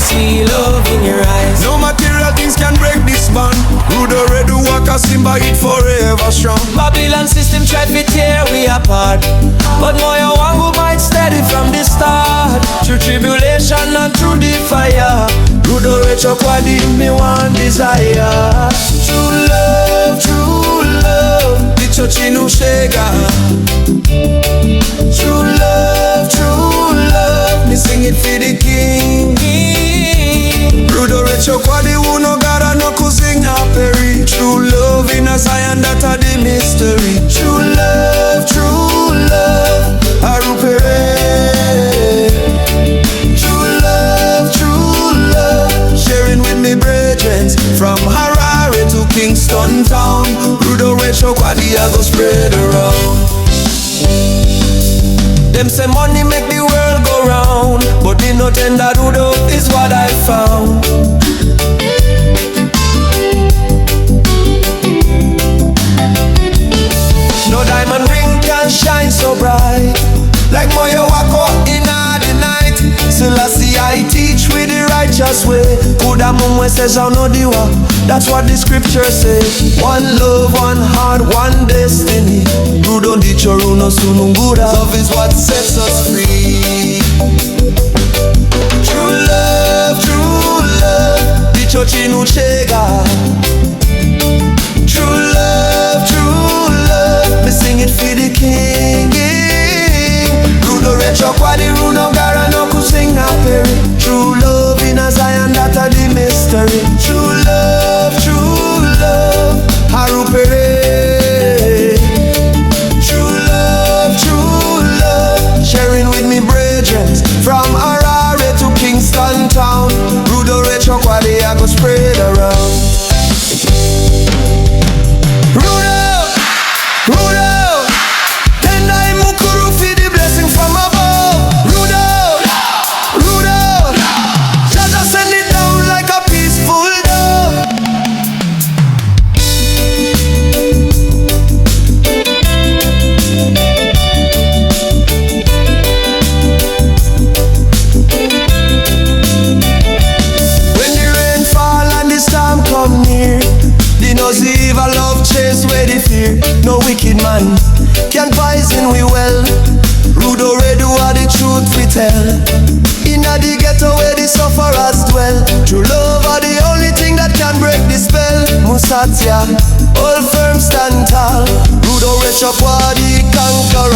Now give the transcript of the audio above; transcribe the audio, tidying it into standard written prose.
see love in your eyes. No material things can break this bond. Rude already walk a Simba, it forever strong. Babylon system tried to tear we apart, but Moya one who might steady from the start. Through tribulation and through the fire, Rudo Recho Kwadi me one desire. True love, the church in Ushega. True love, me sing it for the king. Rudo Recho Kwadi who no gotta no kusing a peri. True love in a Zion, that a the mystery. True love, Harupere. True love, sharing with me brethren from Harare to Kingston town. Rudo Recho Kwadi I go spread around. Them say money make the world go round, but me no tend that Rudo is what I found. No diamond ring can shine so bright like Moyo Wako in the night. Selassie I teach with the righteous way. Kuda mumwe says I know the wa. That's what the scripture say. One love, one heart, one destiny. Rudo ndicho runo sununguda. Love is what sets us free. True love, ndicho chinu chega. True love, me sing it for the king. Rudo Recho Kwadi runo gara no kusing a peri. True love in a Zion, that a the mystery. True love, Harupere. True love, sharing with me brethren from Harare to Kingston town. Rudo Recho Kwadi I go spread around. Rudo, tenda imukuru fi the blessing from above. Rudo, Jaja send it down like a peaceful dove. When the rain fall and the storm come near, the nose evil love chase away the fear. No wicked man can poison we well. Rudo Redu are the truth we tell. Inna the ghetto where the sufferers dwell. True love are the only thing that can break the spell. Musatya, all firm stand tall. Rudo Recho Kwadi conquer